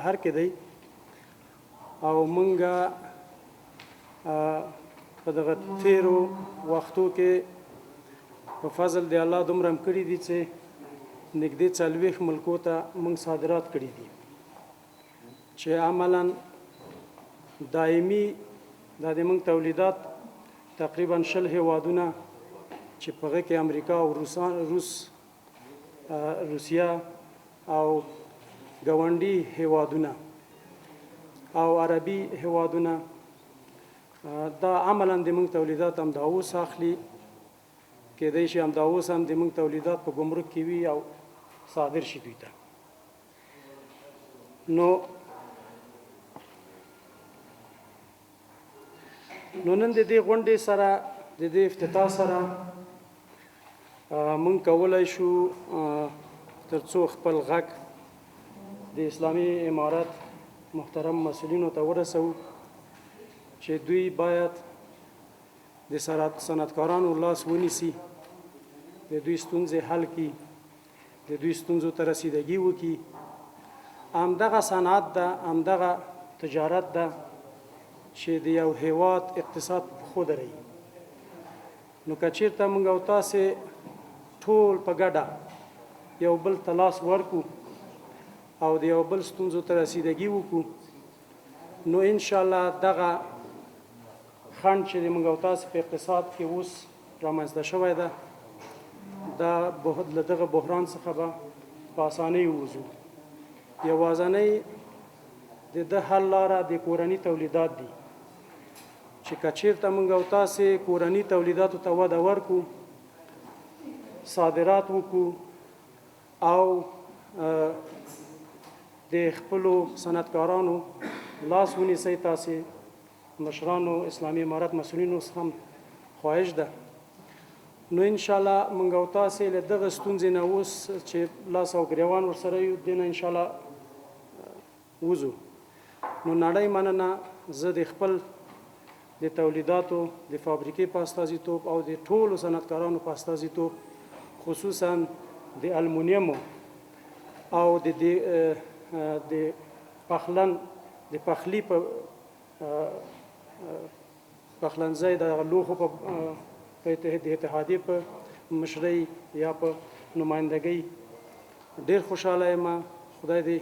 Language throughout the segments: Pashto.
شهر کې دی او مونږه په دغه تیرو وختو کې په فضل د الله دومره کړي دي چې نږدې 40 ملکو ته مونږ صادرات کړي دي چې عملاً دایمي د مونږ تولیدات تقریبا 20 هیوادونه چې په هغه کې امریکا او روسیا او ګاونډي هیوادونه او عربي هیوادونه دا عملاً د مونږ تولیدات هم دا اوس اخلي کېدای شي هم دا اوس هم د مونږ تولیدات په ګمرک کې وي او صادر شي دوی ته نو نن د دې غونډې سره د دې افتتاح سره مونږ کولی شو تر څو خپل غږ د اسلامي امارت محترم مسؤلینو ته ورسو چې دوی باید د صنعتکارانو لاس ونیسي د دوی ستونزې حل کړي د دوی ستونزو ته رسیدګي وکړي همدغه صنعت ده همدغه تجارت ده چې د یو هیواد اقتصاد په خو دروي نو که چېرته موږ او تاسې ټول په ګډه یو بل ته لاس ورکړو او د یو بل ستونزو ته رسیدګي وکړو نو انشاءالله دغه خنډ چې موږ او تاسې په اقتصاد کې اوس رامنځته شوی ده له دغه بحران څخه به په اسانۍ ووځو یوازنۍ د ده حل لاره د کورني تولیدات دي چې که چېرته موږ او تاسې کورني تولیداتو ته وده ورکړو صادرات وکړو او د خپلو صنعتکارانو لاس ونیسئ تاسې مشرانو اسلامي امارت مسؤلینو هم خواهش ده نو انشاءالله موږ او تاسې له دغه ستونزې نه اوس چې لاس او ګریوان ورسره یو دې نه انشاءالله وځو نو نړۍ مننه زه د خپل د تولیداتو د فابریکې په استازیتوب او د ټولو صنعتکارانو په استازیتوب خصوصا د المونیمو او د پخلن د پخلي په پخلنځي د لوښو په اتحادیې په مشرۍ یا په نمایندګۍ ډېر خوشحاله یم خدای دې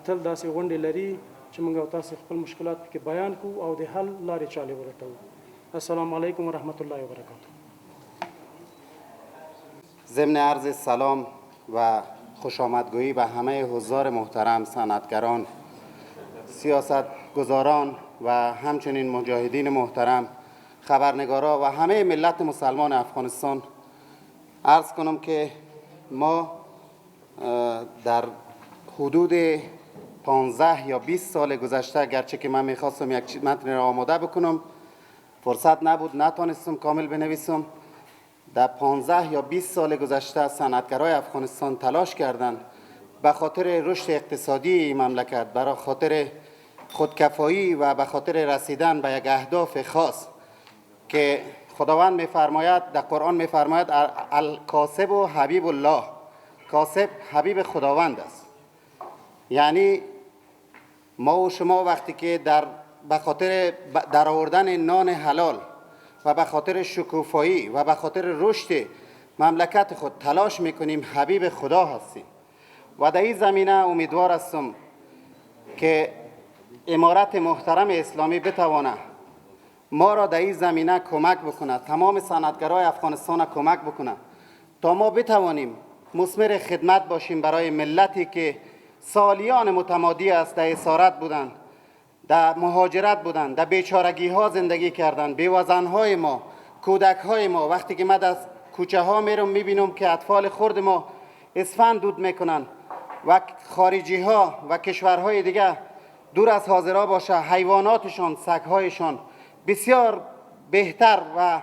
تل داسې غونډې لري چې موږ او تاسې خپل مشکلات پکې بیان کړو او د حل لارې چارې ولټوو السلام علیکم و رحمت الله وبرکاته ضمن عرض سلام و خوش آمدگویی به همه حضار محترم صنعتگران سیاستگزاران و همچنین مجاهدین محترم خبرنگارا و همه ملت مسلمان افغانستان عرض کنم که ما در حدود 15 یا 20 سال گذشته گرچه که من میخواستم یک متن را آماده بکنم فرصت نبود نتونستم کامل بنویسم در 15 یا 20 سال گذشته صنعتگرای افغانستان تلاش کردند به خاطر رشد اقتصادی این مملکت برای خاطر خودکفایی و به خاطر رسیدن به یک اهداف خاص که خداوند میفرماید در قرآن میفرماید الکاسب و حبیب الله کاسب حبیب خداوند است یعنی ما و شما وقتی که به خاطر درآوردن نان حلال و به خاطر شکوفایی و به خاطر رشد مملکت خود تلاش میکنیم حبیب خدا هستیم و در این زمینه امیدوار هستم که امارت محترم اسلامی بتواند ما را در این زمینه کمک بکنه تمام صنعتگرای افغانستان کمک بکنه تا ما بتوانیم مثمر خدمت باشیم برای ملتی که سالیان متمادی است در اسارت بودند در مهاجرت بودند، در بیچارگی ها زندگی کردند. بیوزن های ما، کودک های ما، وقتی که من از کوچه ها میرم میبینم که اطفال خرد ما اسفند دود میکنن و خارجی ها و کشورهای دیگه دور از حاضرها باشه حیواناتشان، سگهایشان بسیار بهتر و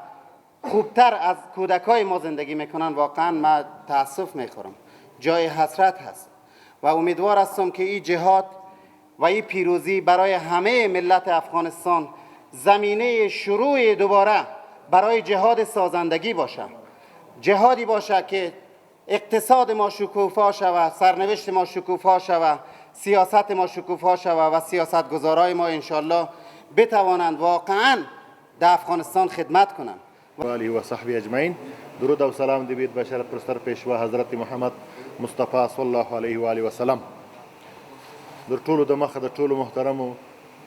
خوبتر از کودک های ما زندگی میکنن. واقعا من تاسف میخورم، جای حسرت هست و امیدوار هستم که این جهاد و این پیروزی برای همه ملت افغانستان زمینه شروع دوباره برای جهاد سازندگی باشه، جهادی باشه که اقتصاد ما شکوفا شود، سرنوشت ما شکوفا شود، سیاست ما شکوفا شود و سیاستگزارای ما انشالله بتوانند واقعا در افغانستان خدمت کنند. و آله و صحبه اجمعین. درود و سلام دی بید بشرت پرستر پیشوا حضرت محمد مصطفی صلی الله علیه و آله و سلام. در ټولو د مخه د ټولو محترمو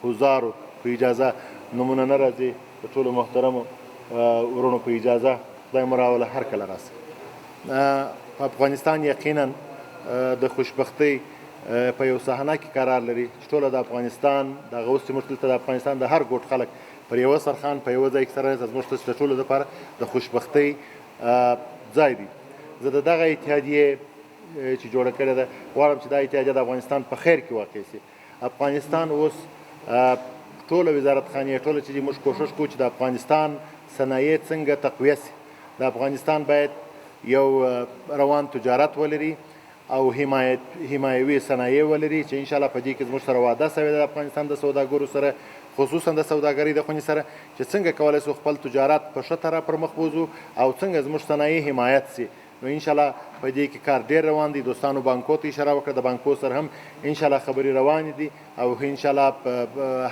حضارو په اجازه نمونه نه راځي، د ټولو محترمو ورونو په اجازه خدای مو راوله هر کله راسي. په افغانستان یقینا د خوشبختۍ په یو صحنه کې قرار لري چې ټوله د افغانستان دغه اوس چې موږ دلته د افغانستان د هر ګوټ خلک پر یوه سرخان په یوه ځای کې سره زموږ د ټولو لپاره د خوشبختۍ ځای دی. زه د دغه اتحادیې چې جوړه کړې ده غواړم چې دا اتحادیه د افغانستان په خیر کې واقع شي. افغانستان اوس ټوله وزارتخانې ټوله چې موږ کوشش کوو چې د افغانستان صنایع څنګه تقویه شي. د افغانستان باید یو روان تجارت ولري او حمایوي صنایع ولري چې انشاءالله په دې کې زموږ سره وعده شوې ده د افغانستان د سوداګرو سره، خصوصا د سوداګرۍ د خونې سره چې څنګه کولی شو خپل تجارت په ښه طرح پر مخ بوځو او څنګه زموږ صنایع حمایت شي. نو انشاءالله په دې کې کار ډېر روان دی. دوستانو بانکو ته اشاره وکړه، د بانکو سره هم انشاءالله خبرې روانې دي او انشاءالله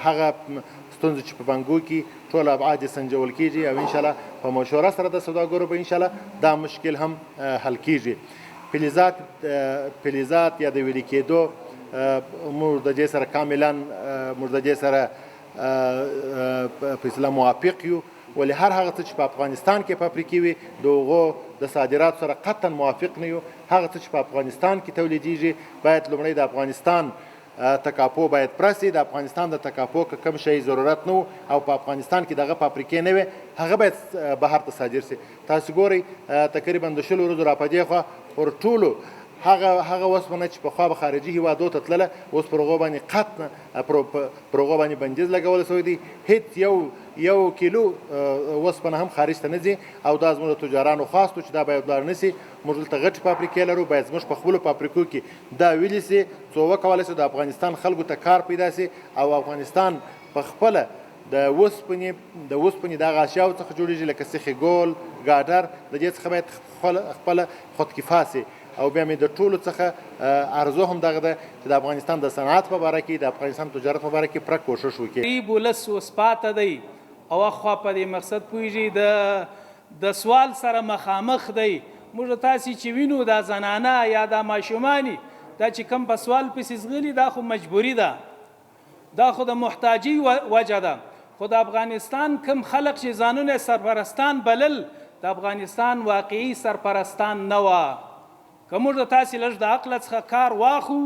هغه ستونزې چې په بانکو کې ټول ابعاد سنجول کیږي او انشاءالله په مشوره سره د سوداګرو به انشاءالله دا مشکل هم حل کیږي. فلزات یا د ویلې کېدو موږ د دې سره کاملا موږ د دې سره په اصطلاح موافق یو، ولې هر هغه څه چې په افغانستان کې فابریکې وي د هغو د صادراتو سره قطعا موافق نه یو. هغه څه چې په افغانستان کې تولیدیږي باید لومړی د افغانستان تکاپو باید پرسي، د افغانستان د تکاپو که کوم شی ضرورت نه و او په افغانستان کې دغه فابریکې نه وي هغه باید بهر ته صادر شي. تاسو ګورئ تقریبا د 20 ورځو را په دې خوا پر ټولو هغه اوسپنه چې پخوا به خارجي هیوادو ته تلله اوس پر هغو باندې قطع پر هغو باندې بندیز لګولی شوی دی. هېڅ یو کیلو اوسپنه هم خارج ته نه ځي او دا زموږ د تجارانو خواست و چې دا باید لاړ نه شي. موږ دلته غټې فابریکې لرو، باید زموږ په خپلو فابریکو کې دا ویلي شي څو وکولی شو د افغانستان خلکو ته کار پیدا شي او افغانستان په خپله د اوسپنې دغه اشیاو څخه جوړېږي لکه سیخې ګول، ګاډر، د دې څخه باید خپله خودکفا شي. او بیا مې د ټولو څخه ارزو هم دغه ده چې د افغانستان د صنعت په باره کې د افغانستان تجارت په باره کې پوره کوشش وکړي. غریب ولس اوس پاته دی او اخوا په دې مقصد پوهېږي د سوال سره مخامخ دی. موږ تاسې چې وینو دا زنانه یا دا ماشومانې دا چې کوم په سوال پسې ځغلي دا خو مجبوري ده، دا خو د محتاجۍ وجه ده. خو د افغانستان کوم خلق چې ځانونه سرپرستان بلل د افغانستان واقعي سرپرستان نه وه. که موږ د تاسې لږ د عقله څخه کار واخو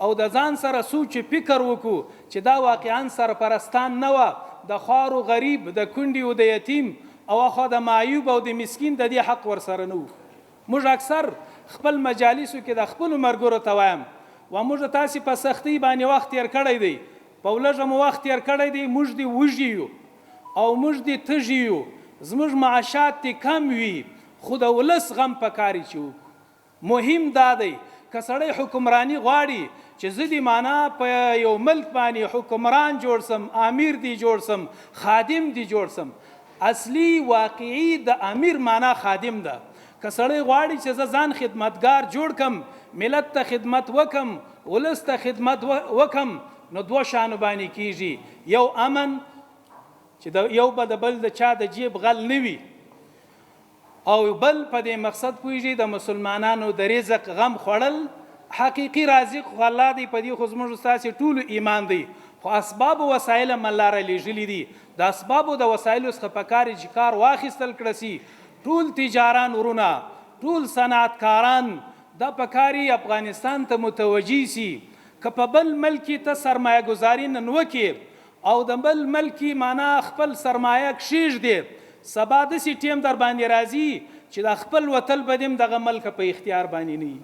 او د ځان سره سوچ فکر وکړو چې دا واقعا سرپرستان نه وه، د خوارو غریب، د کونډې او د یتیم او اخوا د معیوب او د مسکین د دې حق ورسره نه و. موږ اکثر خپل مجالسو کې د خپلو ملګرو ته وایم و موږ د تاسې په سختۍ باندې وخت تېر کړی دی، په لږه مو وخت تېر کړی دی، موږ دې وږي یو او موږ دې تږي یو، زموږ معاشات دې کم وي خو د ولس غم پکار چې وکړو. مهم دا دی که سړی حکمرانی غواړي چې زه دې معنا په یو ملک باندې حکمران جوړ سم، امیر دې جوړ سم، خادم دې جوړ سم، اصلي واقعي د امیر معنا خادم ده. که سړی غواړي چې زه ځان خدمتګار جوړ کم، ملت ته خدمت وکم، ولس ته خدمت وکم، نو دوه شانو باندې کیږي. یو امن چې یو به د بل د چا د جیب غل نه وي او بل په دې مقصد پوهېږي د مسلمانانو د رزق غم خوړل. حقیقي رازق خو الله دی، په دې خو زموږ ستاسې ټولو ایمان دی، خو اسباب و وسایل هم الله رالیږلي دي. د اسبابو د وسایلو څخه پکار چې کار واخیستل کړه سي. ټول تجاران ورونه، ټول صنعتکاران دا پکاري افغانستان ته متوجي سي. که په بل ملک ته سرمایه ګذاري نن وکړي او د بل ملکی معنا خپل سرمایه کښېږدې سبا داسې ټیم در باندې راځي چې د خپل وتل به دې دغه ملک په اختیار باندې نه وي.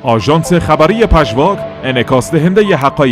آژانس خبری پژواک، انعکاس دهنده حقایق.